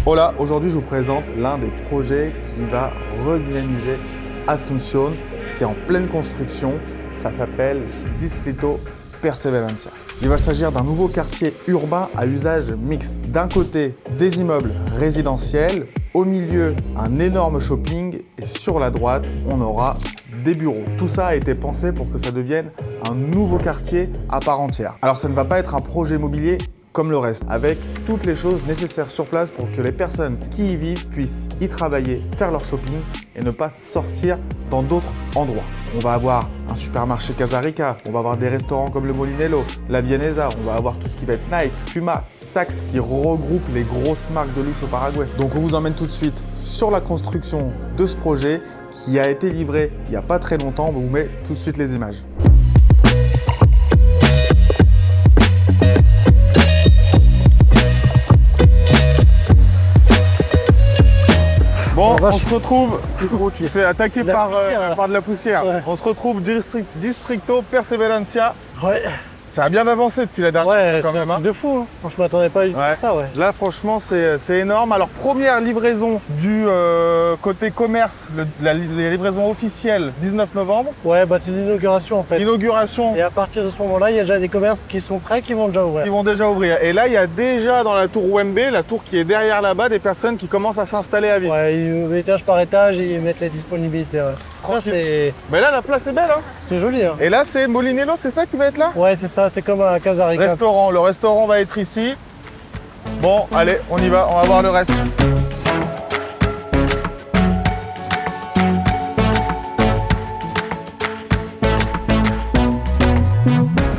Hola, aujourd'hui je vous présente l'un des projets qui va redynamiser Asunción. C'est en pleine construction, ça s'appelle Distrito Perseverancia. Il va s'agir d'un nouveau quartier urbain à usage mixte. D'un côté, des immeubles résidentiels, au milieu, un énorme shopping et sur la droite, on aura des bureaux. Tout ça a été pensé pour que ça devienne un nouveau quartier à part entière. Alors ça ne va pas être un projet immobilier comme le reste, avec toutes les choses nécessaires sur place pour que les personnes qui y vivent puissent y travailler, faire leur shopping et ne pas sortir dans d'autres endroits. On va avoir un supermarché Casa Rica, on va avoir des restaurants comme le Molinello, la Vienesa, on va avoir tout ce qui va être Nike, Puma, Saks qui regroupe les grosses marques de luxe au Paraguay. Donc on vous emmène tout de suite sur la construction de ce projet qui a été livré il n'y a pas très longtemps. On vous met tout de suite les images. Bon, on se retrouve, tu te fais attaquer par de la poussière. Ouais. On se retrouve Distrito Perseverancia. Ouais. Ça a bien avancé depuis la dernière fois. Ouais, c'est un truc de fou. Hein. Franchement, je m'attendais pas à ça. Ouais. Là, franchement, c'est énorme. Alors, première livraison du côté commerce, les livraisons officielles, 19 novembre. Ouais, bah c'est l'inauguration en fait. L'inauguration. Et à partir de ce moment-là, il y a déjà des commerces qui sont prêts, qui vont déjà ouvrir. Qui vont déjà ouvrir. Et là, il y a déjà dans la tour Wembe, la tour qui est derrière là-bas, des personnes qui commencent à s'installer à vivre. Ouais, étage par étage, ils mettent les disponibilités. Ouais. Mais là, la place est belle. Hein. C'est joli. Hein. Et là, c'est Molinello, c'est ça qui va être là? Ouais, c'est ça, c'est comme un Casa Rica. Restaurant, le restaurant va être ici. Bon, allez, on y va, on va voir le reste.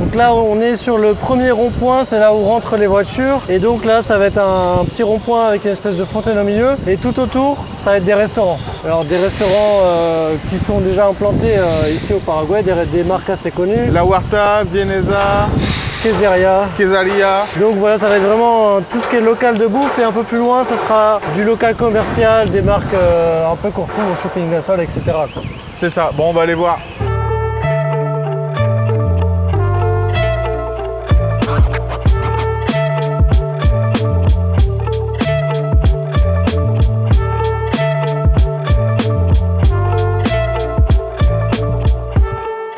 Donc là, on est sur le premier rond-point, c'est là où rentrent les voitures. Et donc là, ça va être un petit rond-point avec une espèce de fontaine au milieu. Et tout autour, ça va être des restaurants. Alors des restaurants qui sont déjà implantés ici au Paraguay, des marques assez connues. La Huerta, Vienesa, Quesaria. Donc voilà, ça va être vraiment tout ce qui est local de bouffe. Et un peu plus loin, ça sera du local commercial, des marques un peu qu'on retrouve au Shopping del Sol, etc. C'est ça, bon, on va aller voir.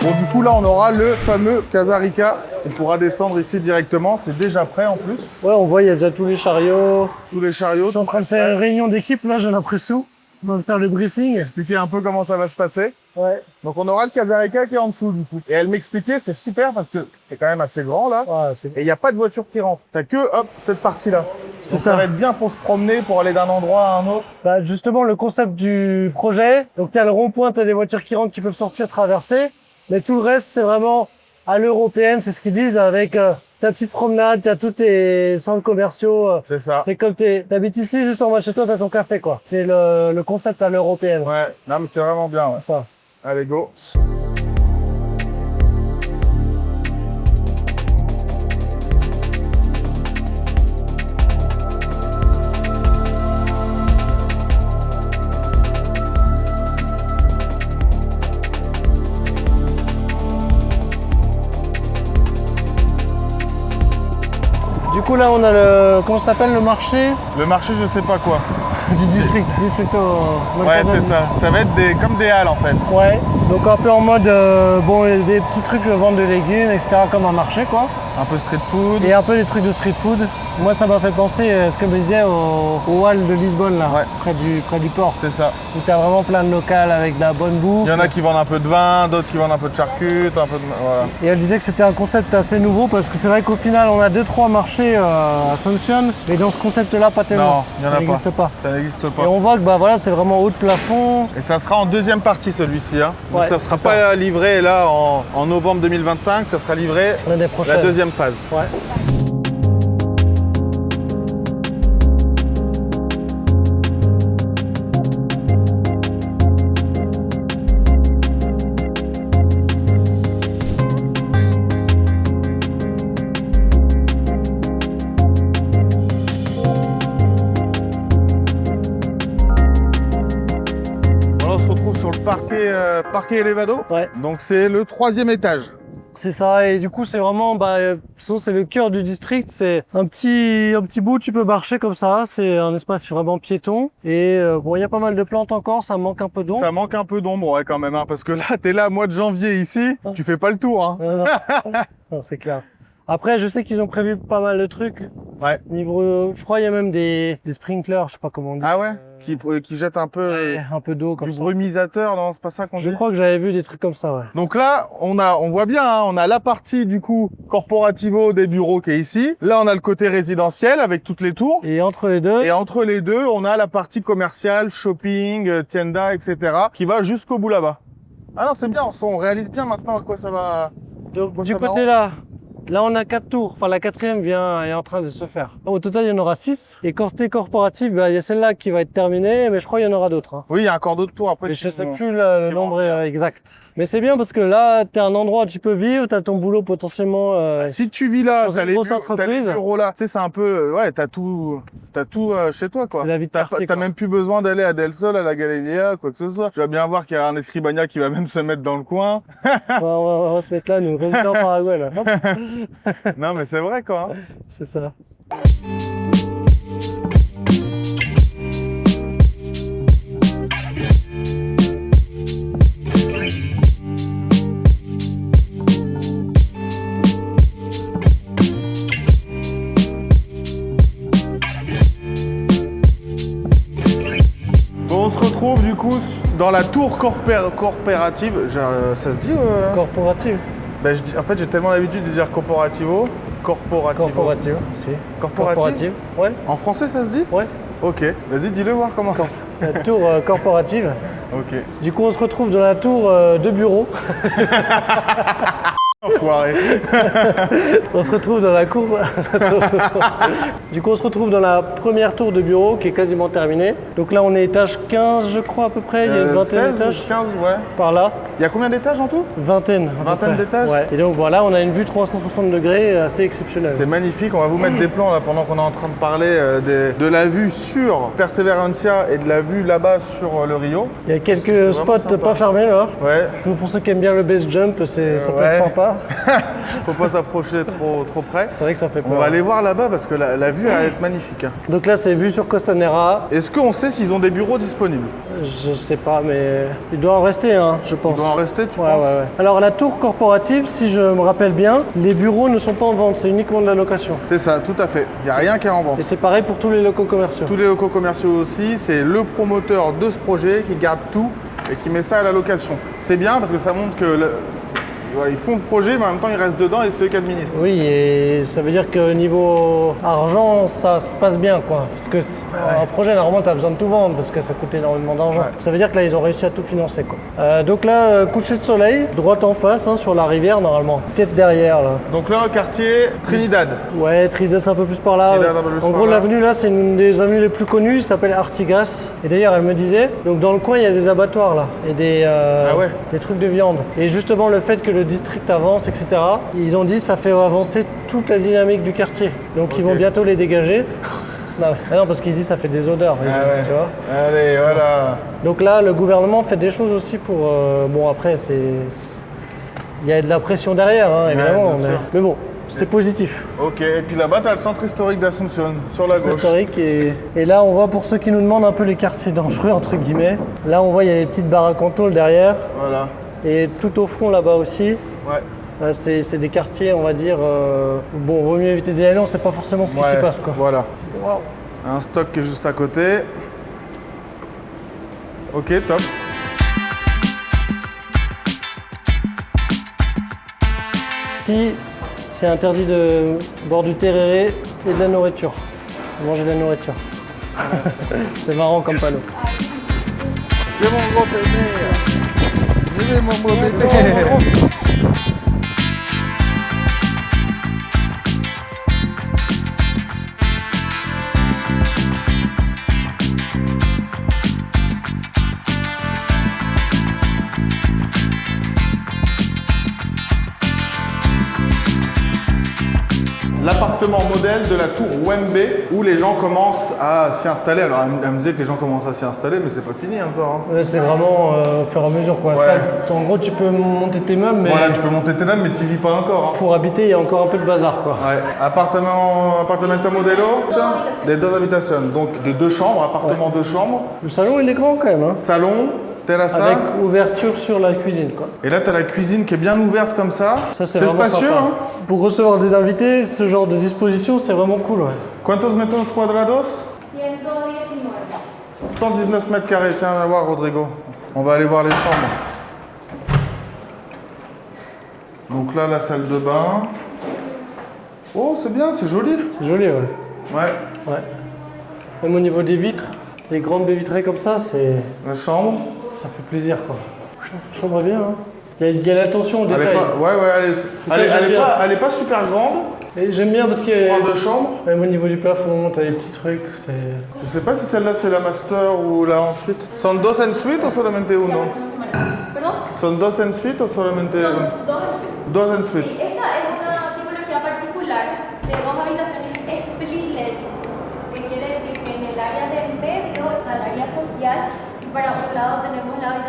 Bon, du coup, là, on aura le fameux Casa Rica. On pourra descendre ici directement. C'est déjà prêt en plus. Ouais, on voit, il y a déjà tous les chariots. Tous les chariots. Ils sont en train de faire une réunion d'équipe, là, j'ai l'impression. On va faire le briefing. Expliquer un peu comment ça va se passer. Ouais. Donc, on aura le Casa Rica qui est en dessous, du coup. Et elle m'expliquait, c'est super parce que c'est quand même assez grand, là. Ouais, et il n'y a pas de voiture qui rentre. T'as que, hop, cette partie-là. C'est ça. Ça va être bien pour se promener, pour aller d'un endroit à un autre. Bah, justement, le concept du projet. Donc, t'as le rond-point, t'as des voitures qui rentrent, qui peuvent sortir, traverser. Mais tout le reste, c'est vraiment à l'européenne, c'est ce qu'ils disent, avec ta petite promenade, t'as tous tes centres commerciaux. C'est ça. C'est comme t'habites ici, juste en bas de chez toi, t'as ton café, quoi. C'est le concept à l'européenne. Ouais, non, mais c'est vraiment bien, ouais. Ça. Allez, go. Du coup, là, on a le... Comment ça s'appelle, le marché? Le marché, je sais pas quoi. Du Distrito. Ouais, c'est ça. Ça va être comme des halles, en fait. Ouais. Donc, un peu en mode, bon, des petits trucs de vente de légumes, etc., comme un marché, quoi. Un peu street food. Et un peu des trucs de street food. Moi, ça m'a fait penser, ce que je me disais, au hall de Lisbonne, là, ouais. près du port. C'est ça. Où tu as vraiment plein de locales avec de la bonne bouffe. Il y en a qui vendent un peu de vin, d'autres qui vendent un peu de charcutes, un peu de... Voilà. Et elle disait que c'était un concept assez nouveau parce que c'est vrai qu'au final, on a 2-3 marchés à Asunción, mais dans ce concept-là, pas tellement. Non, il y en a pas. Ça n'existe pas. Ça n'existe pas. Et on voit que bah, voilà, c'est vraiment haut de plafond. Et ça sera en deuxième partie, celui-ci. Hein. Donc ouais, ça ne sera pas livré là en novembre 2025, ça sera livré la deuxième phase. Ouais. On se retrouve sur le parquet Elevado. Ouais. Donc c'est le 3e étage. C'est ça, et du coup c'est vraiment, c'est le cœur du district, c'est un petit bout, tu peux marcher comme ça, c'est un espace vraiment piéton, et bon, il y a pas mal de plantes encore, ça manque un peu d'ombre. Ça manque un peu d'ombre, ouais, quand même, hein, parce que là, t'es là, mois de janvier ici, tu fais pas le tour, hein. Non, c'est clair. Après, je sais qu'ils ont prévu pas mal de trucs. Ouais. Niveau, je crois, il y a même des sprinklers, je sais pas comment on dit. Ah ouais? Qui jettent un peu, un peu d'eau comme du ça. brumisateur, non, c'est pas ça qu'on dit? Je crois que j'avais vu des trucs comme ça, ouais. Donc là, on voit bien, hein, on a la partie du coup corporativo des bureaux qui est ici. Là, on a le côté résidentiel avec toutes les tours. Et entre les deux. Et entre les deux, on a la partie commerciale, shopping, tienda, etc. qui va jusqu'au bout là-bas. Ah non, c'est bien, on réalise bien maintenant à quoi ça va. Donc du côté là, on a 4 tours. Enfin, la 4e est en train de se faire. Au total, il y en aura 6. Et côté corporatif, il y a celle-là qui va être terminée, mais je crois qu'il y en aura d'autres. Hein. Oui, il y a encore d'autres tours après. Mais je sais plus le nombre exact. Mais c'est bien parce que là, t'es un endroit où tu peux vivre, t'as ton boulot potentiellement. Si tu vis là, t'as les entreprise. bureaux là. Tu sais, c'est un peu, ouais, t'as tout chez toi, quoi. C'est la vie de quartier, T'as même plus besoin d'aller à Del Sol, à la Galilea, quoi que ce soit. Tu vas bien voir qu'il y a un Escribania qui va même se mettre dans le coin. on va se mettre là, nous, résidents Paraguay, là. Non, mais c'est vrai, quoi. Hein. C'est ça. Bon, on se retrouve du coup dans la tour corporative. Ça se dit Corporative. En fait, j'ai tellement l'habitude de dire corporativo. Corporative, si. Corporative. Ouais. En français, ça se dit? Ouais. Ok, vas-y, dis-le voir comment ça. La tour corporative. Ok. Du coup, on se retrouve dans la tour de bureau. Enfoiré. On se retrouve dans la cour. Du coup, on se retrouve dans la première tour de bureau qui est quasiment terminée. Donc là, on est étage 15, je crois, à peu près. Il y a une vingtaine d'étages. 15, ouais. Par là. Il y a combien d'étages en tout? Vingtaine d'étages? Ouais. Et donc voilà, on a une vue 360 degrés assez exceptionnelle. C'est magnifique. On va vous mettre des plans là pendant qu'on est en train de parler de la vue sur Perseverantia et de la vue là-bas sur le Rio. Il y a quelques spots pas fermés là. Ouais. Pour ceux qui aiment bien le base jump, ça peut être sympa. Faut pas s'approcher trop près. C'est vrai que ça fait peur. On va aller voir là-bas parce que la vue va être magnifique. Hein. Donc là, c'est vue sur Costanera. Est-ce qu'on sait s'ils ont des bureaux disponibles? Je sais pas, mais il doit en rester, hein, je pense. Il doit en rester, tu penses? Ouais. Alors la tour corporative, si je me rappelle bien, les bureaux ne sont pas en vente, c'est uniquement de la location. C'est ça, tout à fait. Il n'y a rien qui est en vente. Et c'est pareil pour tous les locaux commerciaux. Tous les locaux commerciaux aussi, c'est le promoteur de ce projet qui garde tout et qui met ça à la location. C'est bien parce que ça montre que ils font le projet, mais en même temps, ils restent dedans et c'est eux qui administrent. Oui, et ça veut dire que niveau argent, ça se passe bien, quoi. Parce que un projet, normalement, tu as besoin de tout vendre parce que ça coûte énormément d'argent. Ouais. Ça veut dire que là, ils ont réussi à tout financer, quoi. Donc là, coucher de soleil, droite en face, hein, sur la rivière, normalement. Peut-être derrière, là. Donc là, quartier Trinidad. Ouais, Trinidad, c'est un peu plus par là. Trinidad, un peu plus en par gros, là. l'avenue, là, c'est une des avenues les plus connues. Il s'appelle Artigas. Et d'ailleurs, elle me disait, donc dans le coin, il y a des abattoirs, là. Et des trucs de viande. Et justement, le fait que le district avance, etc. Ils ont dit ça fait avancer toute la dynamique du quartier. Donc ils vont bientôt les dégager. Non, parce qu'ils disent ça fait des odeurs, tu vois. Allez, voilà. Donc là, le gouvernement fait des choses aussi pour... bon, après, il y a de la pression derrière, hein, évidemment. Mais bon, c'est positif. Ok, et puis là-bas, tu as le centre historique d'Asunción, sur la gauche. Historique, et là, on voit, pour ceux qui nous demandent un peu les quartiers dangereux, entre guillemets, là, on voit, il y a des petites baraques en tôle derrière. Voilà. Et tout au fond, là-bas aussi. Ouais. C'est des quartiers, on va dire, bon, vaut mieux éviter d'y aller, on sait pas forcément ce qui s'y passe, quoi. Voilà. Wow. Un stock qui est juste à côté. Ok, top. Ici, c'est interdit de boire du tereré et de la nourriture. Manger de la nourriture. C'est marrant comme panneau. C'est mon gros bébé. Je vais mon gros bébé. l'appartement modèle de la tour Wembe où les gens commencent à s'y installer. Alors elle me disait que les gens commencent à s'y installer, mais c'est pas fini encore. Hein. Ouais, c'est vraiment au fur et à mesure quoi. Ouais. En gros, tu peux monter tes meubles, mais Voilà, tu peux monter tes meubles, mais tu vis pas encore. Hein. pour habiter, il y a encore un peu de bazar quoi. Ouais. Appartamento modelo, ça des 2 habitations. Donc de 2 chambres, appartement 2 chambres. Le salon, il est grand quand même. Hein. Salon, terrasse. Avec ouverture sur la cuisine quoi. Et là, tu as la cuisine qui est bien ouverte comme ça. Ça, c'est vraiment spacieux. sympa. Hein. Pour recevoir des invités, ce genre de disposition, c'est vraiment cool. Ouais. Quantos metros cuadrados? 119 mètres carrés. Tiens, on va voir, Rodrigo. On va aller voir les chambres. Donc là, la salle de bain. Oh, c'est bien, c'est joli. C'est joli, ouais. Ouais. Ouais. Même au niveau des vitres, les grandes baies vitrées comme ça, c'est... La chambre. Ça fait plaisir, quoi. La chambre est bien, hein. Il y a l'attention aux Elle détails. est pas... Ouais, elle est pas super grande. Et j'aime bien parce qu'il y a... Pour 2 chambres. Même au niveau du plafond, t'as les petits trucs, c'est... Je sais pas si celle-là c'est la master ou la ensuite. Son 2 en suite o solamente uno? ¿Perdón? Son 2 en suite o solamente Son uno? dos 2 en suite. en suite. Sí, esta es una tipología particular de 2 habitaciones split, le decimos, que quiere decir que en el área del medio está el área social y para un lado tenemos las 2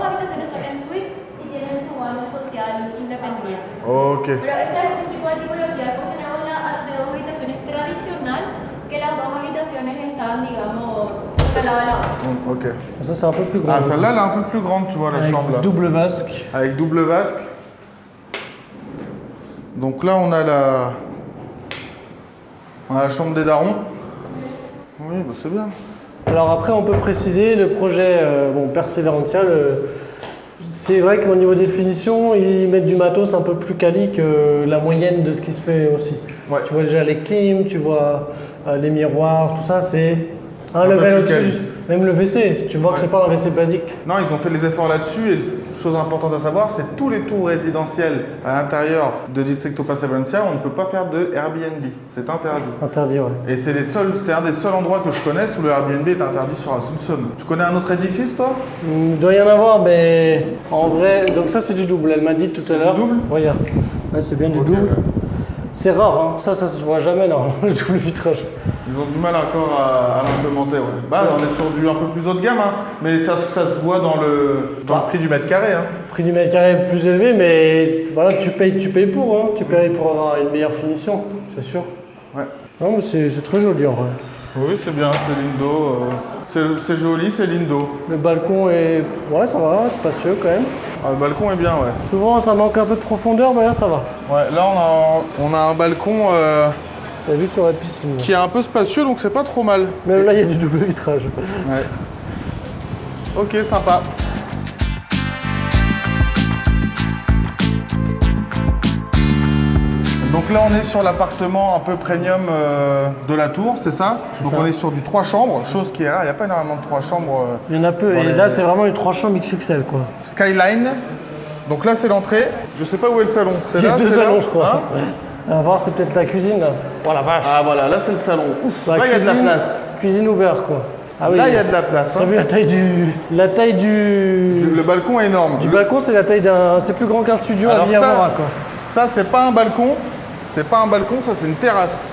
habitaciones son en suite y tienen su baño social independiente. Ok. Pero esta es un tipo de tipología. Después tenemos la de 2 habitaciones tradicional, que las 2 habitaciones están, digamos, de lado a lado. Ok. Ça, c'est un peu plus grand. Ah, celle-là, elle est un peu plus grande, tu vois, la Avec chambre là. double vasque. Avec double vasque. Donc là, on a la chambre des darons. Oui, bah c'est bien. Alors après, on peut préciser le projet Perseverantia. C'est vrai qu'au niveau des finitions, ils mettent du matos un peu plus quali que la moyenne de ce qui se fait aussi. Ouais. Tu vois déjà les clims, tu vois les miroirs, tout ça, c'est un peu level plus au-dessus. quali. Même le WC, tu vois que c'est pas un WC basique. Non, ils ont fait les efforts là-dessus et chose importante à savoir, c'est tous les tours résidentiels à l'intérieur de Distrito Perseverantia, on ne peut pas faire de Airbnb. C'est interdit. Interdit, ouais. Et c'est un des seuls endroits que je connaisse où le Airbnb est interdit sur Asunción. Tu connais un autre édifice, toi? Il doit y en avoir, mais en vrai, donc ça c'est du double, elle m'a dit tout à l'heure. Du double? Regarde, ouais, c'est bien du Ok, double. ouais. C'est rare, hein. Ça se voit jamais, non, le double vitrage. Ils ont du mal encore à l'implémenter, ouais. Bah, on est sur du un peu plus haut de gamme, hein, mais ça se voit dans le prix du mètre carré. Hein. Prix du mètre carré plus élevé, mais voilà, tu payes pour, hein. Tu payes pour avoir une meilleure finition, c'est sûr. Ouais. Non, mais c'est très joli en vrai. Oui, c'est bien, c'est lindo. C'est joli, c'est lindo. Le balcon est, ouais, ça va, spacieux quand même. Ah, le balcon est bien, ouais. Souvent, ça manque un peu de profondeur, mais là, ça va. Ouais, là, on a un balcon La vue sur la piscine. qui est un peu spacieux, donc c'est pas trop mal. Même là, il y a du double vitrage. Ouais. Ok, sympa. Donc là, on est sur l'appartement un peu premium de la tour, c'est ça? Donc ça. on est sur du 3 chambres, chose qui est rare, il n'y a pas énormément de 3 chambres. Il y en a peu, Dans et les- là, c'est vraiment une 3 chambres XXL, quoi. Skyline. Donc là, c'est l'entrée. Je sais pas où est le salon. C'est Il y a là, 2 c'est là salons, je crois. Hein Ouais. À voir, c'est peut-être la cuisine, là. Oh la vache. Ah voilà, là c'est le salon. Ouf, La là, il y a de la cuisine- place. Cuisine ouverte, quoi. Ah oui. Là, il y a de la place. T'as Hein. vu la taille du... Le balcon est énorme. Du balcon, c'est la taille d'un... C'est plus grand qu'un studio à Alors Villamora, quoi. ça c'est pas un balcon. C'est pas un balcon, ça c'est une terrasse.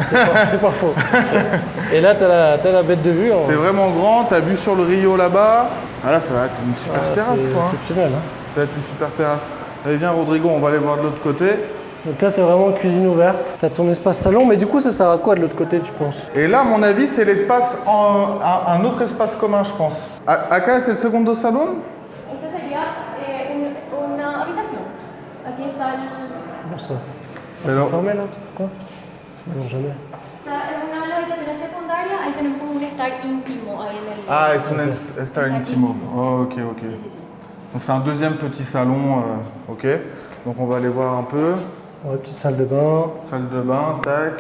C'est pas faux. Et là, t'as la bête de vue. C'est vraiment grand, t'as vu sur le Rio là-bas. Ah là, ça va être une super terrasse, c'est quoi. Hein. exceptionnel. Hein. Ça va être une super terrasse. Allez, viens, Rodrigo, on va aller voir de l'autre côté. Donc là, c'est vraiment cuisine ouverte. T'as ton espace salon, mais du coup, ça sert à quoi de l'autre côté, tu penses? Et là, à mon avis, c'est l'espace, un autre espace commun, je pense. Acá, c'est le segundo salon? Esta sería una habitación. Aquí está el... Bon, ça. Mais C'est alors- fermé, là? Quoi? Non, jamais. Esta es una de las habitaciones secundarias. Ahí tenemos como un estar íntimo ahí en el... Ah, es un estar intimo. Oh, ok, ok. Sí, sí, sí. Donc c'est un deuxième petit salon, ok. Donc on va aller voir un peu. Ouais, petite salle de bain. Salle de bain, tac,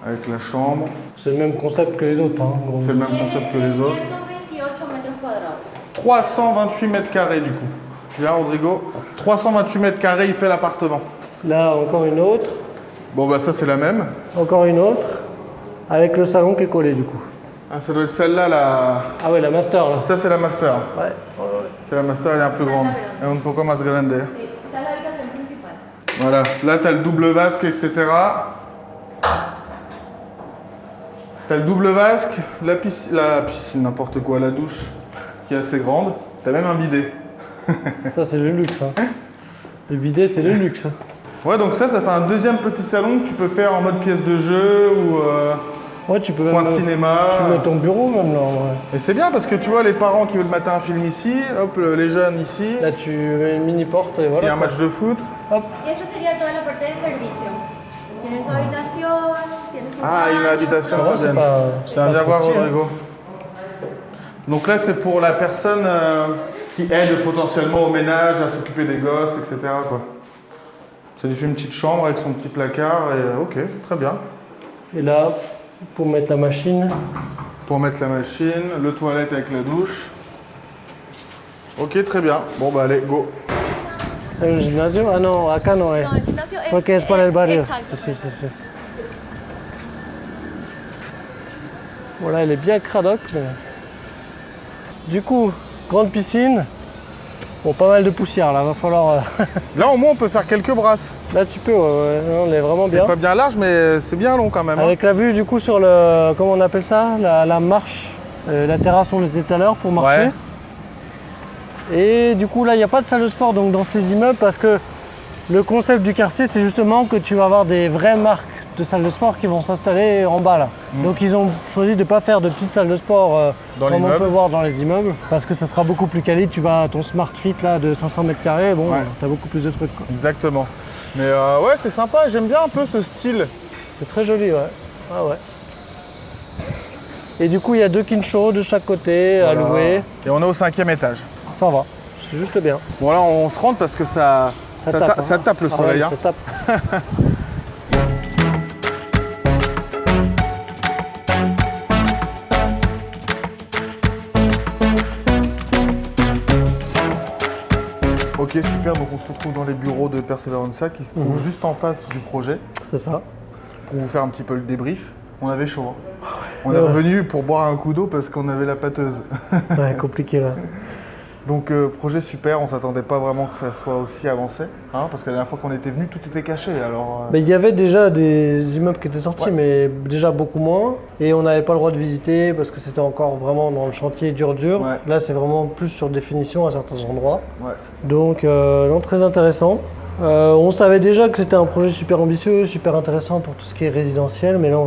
avec la chambre. C'est le même concept que les autres, hein, gros. C'est le même concept que les autres. 128 metros cuadrados. 328 mètres carrés du coup. Viens Rodrigo. 328 mètres carrés, il fait l'appartement. Là, encore une autre. Bon bah ça c'est la même. Encore une autre. Avec le salon qui est collé, du coup. Ah ça doit être celle-là la... Ah ouais, la master, là. Ça c'est la master. Ouais, ouais, ouais. C'est la master, elle est un peu grande. Elle est un poco más grande. Sí, esta es la habitación principal. Voilà. Là t'as le double vasque, etc. T'as le double vasque, la piscine, n'importe quoi, la douche qui est assez grande. T'as même un bidet. Ça, c'est le luxe. Hein. Le bidet, c'est le luxe. Ouais, donc ça fait un deuxième petit salon que tu peux faire en mode pièce de jeu ou Ouais, tu peux coin même. cinéma. Tu mets ton bureau même là. Ouais. Et c'est bien parce que tu vois les parents qui veulent mater un film ici, hop, les jeunes ici. Là, tu mets une mini porte et S'il y voilà. a un match de foot. Hop. Y esto sería toda la parte de servicio. Tiene su habitación, tiene su Ah, il y a une baño, habitation. Ça va, c'est Fabienne. pas. Tu vas bien voir Rodrigo. Donc là, c'est pour la personne qui aide potentiellement au ménage, à s'occuper des gosses, etc. quoi. Ça lui fait une petite chambre avec son petit placard et ok, très bien. Et là, pour mettre la machine. Pour mettre la machine, le toilette avec la douche. Ok, très bien. Bon bah allez, go. El gimnasio? Ah non, acá no es. No, el gimnasio es. Porque es para el barrio. Exacto. Si. Voilà, elle est bien cradoc. Mais... Du coup, grande piscine. Bon, pas mal de poussière là, va falloir. Là au moins on peut faire quelques brasses. Là, tu peux, ouais. Non, on est vraiment C'est bien. pas bien large mais c'est bien long quand même. Hein. Avec la vue du coup sur le. Comment on appelle ça? La marche. La terrasse où on était tout à l'heure pour marcher. Ouais. Et du coup là il n'y a pas de salle de sport donc dans ces immeubles parce que le concept du quartier c'est justement que tu vas avoir des vraies marques de salles de sport qui vont s'installer en bas là. Donc ils ont choisi de ne pas faire de petites salles de sport Dans comme on l'immeuble. peut voir dans les immeubles parce que ça sera beaucoup plus quali. Tu vas à ton Smart Fit là de 500 mètres carrés, bon Ouais. t'as beaucoup plus de trucs quoi. Exactement. Mais ouais, c'est sympa, j'aime bien un peu ce style. C'est très joli ouais. Ah ouais. Et du coup il y a 2 Kincho de chaque côté à louer. Et on est au 5e étage. Ça va, c'est juste bien. Bon là on se rentre parce que ça tape, hein. ça tape le Ah soleil. ouais, hein. ça tape. Ok super, donc on se retrouve dans les bureaux de Perseveranza qui se trouvent juste en face du projet C'est ça. pour vous faire un petit peu le débrief. On avait chaud. Hein. On est Ouais. revenu pour boire un coup d'eau parce qu'on avait la pâteuse. Ouais, compliqué là. Donc projet super, on s'attendait pas vraiment que ça soit aussi avancé, hein, parce que la dernière fois qu'on était venu, tout était caché. Alors Mais il y avait déjà des immeubles qui étaient sortis, Ouais. mais déjà beaucoup moins. Et on n'avait pas le droit de visiter parce que c'était encore vraiment dans le chantier dur. Ouais. Là, c'est vraiment plus sur définition à certains endroits. ouais. Donc, non, très intéressant. On savait déjà que c'était un projet super ambitieux, super intéressant pour tout ce qui est résidentiel, mais là, on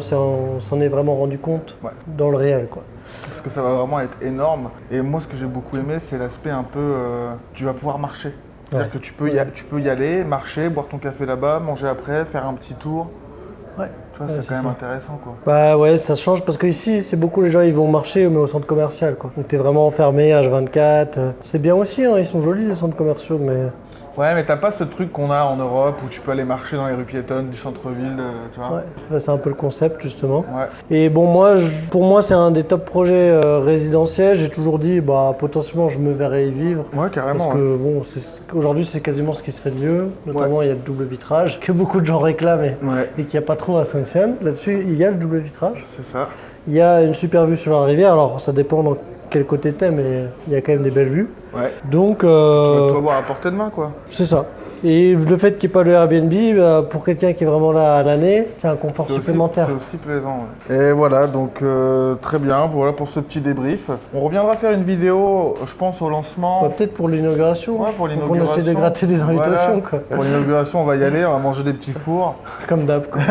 s'en est vraiment rendu compte Ouais. dans le réel, quoi. Parce que ça va vraiment être énorme. Et moi, ce que j'ai beaucoup aimé, c'est l'aspect un peu. Tu vas pouvoir marcher. C'est-à-dire Ouais. que tu peux y aller, marcher, boire ton café là-bas, manger après, faire un petit tour. Ouais. Tu vois, Ouais, c'est c'est quand même ça. intéressant, quoi. Bah ouais, ça change parce que ici, c'est beaucoup les gens, ils vont marcher, mais au centre commercial, quoi. Donc t'es vraiment enfermé, H24. C'est bien aussi, hein, ils sont jolis les centres commerciaux, mais Ouais, mais t'as pas ce truc qu'on a en Europe où tu peux aller marcher dans les rues piétonnes du centre-ville, tu vois. ouais, là, c'est un peu le concept justement. Ouais. Et bon, pour moi, c'est un des top projets résidentiels. J'ai toujours dit, bah potentiellement, je me verrais y vivre. Ouais, carrément. Parce ouais. que bon, aujourd'hui, c'est quasiment ce qui se fait de mieux. Notamment, il y a le double vitrage que beaucoup de gens réclament et Ouais, qu'il n'y a pas trop à Saint-Etienne. Là-dessus, il y a le double vitrage. c'est ça. Il y a une super vue sur la rivière. Alors, ça dépend dans quel côté t'es, mais il y a quand même des belles vues. Ouais. Donc, Tu vas tout avoir à portée de main, quoi. c'est ça. Et le fait qu'il n'y ait pas le Airbnb, bah, pour quelqu'un qui est vraiment là à l'année, c'est un confort supplémentaire. C'est aussi plaisant. Ouais. Et voilà, donc très bien, voilà pour ce petit débrief. On reviendra faire une vidéo, je pense, au lancement. Bah, peut-être pour l'inauguration. Ouais, pour Donc, l'inauguration. on essaie de gratter des invitations, Voilà. quoi. Pour l'inauguration, on va y aller, on va manger des petits fours, Comme d'hab, quoi.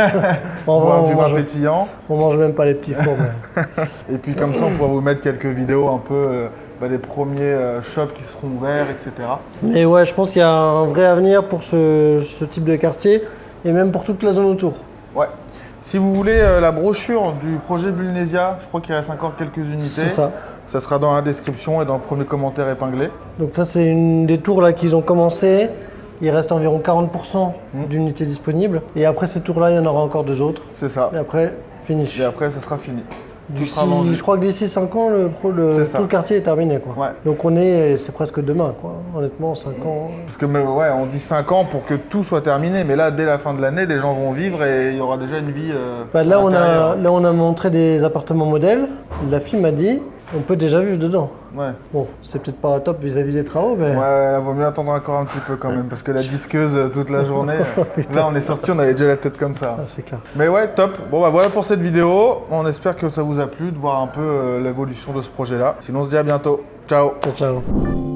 boire du vin mange, pétillant. on mange même pas les petits fours. Mais... Et puis comme ça, on pourra vous mettre quelques vidéos un peu des premiers shops qui seront ouverts, etc. Mais ouais, je pense qu'il y a un vrai avenir pour ce type de quartier et même pour toute la zone autour. Ouais. Si vous voulez la brochure du projet Bulnesia, je crois qu'il reste encore quelques unités. C'est ça. Ça sera dans la description et dans le premier commentaire épinglé. Donc ça, c'est une des tours là qu'ils ont commencé. Il reste environ 40% d'unités disponibles. Et après ces tours-là, il y en aura encore 2 autres. C'est ça. Et après, finish. Et après, ça sera fini. Tout D'ici, sera vendu. je crois que d'ici 5 ans, C'est ça. tout le quartier est terminé, quoi. Ouais. Donc c'est presque demain, quoi. Honnêtement, 5 ans. Parce que ouais, on dit 5 ans pour que tout soit terminé, mais là, dès la fin de l'année, des gens vont vivre et il y aura déjà une vie Bah, à l'intérieur. là, on a montré des appartements modèles. La fille m'a dit, On peut déjà vivre dedans. Ouais. Bon, c'est peut-être pas top vis-à-vis des travaux, mais... Ouais, là, vaut mieux attendre encore un petit peu quand même, parce que la disqueuse toute la journée, là on est sorti, on avait déjà la tête comme ça. Ah, c'est clair. Mais ouais, top. Bon bah voilà pour cette vidéo. On espère que ça vous a plu de voir un peu l'évolution de ce projet-là. Sinon on se dit à bientôt. Ciao. Ciao, ciao.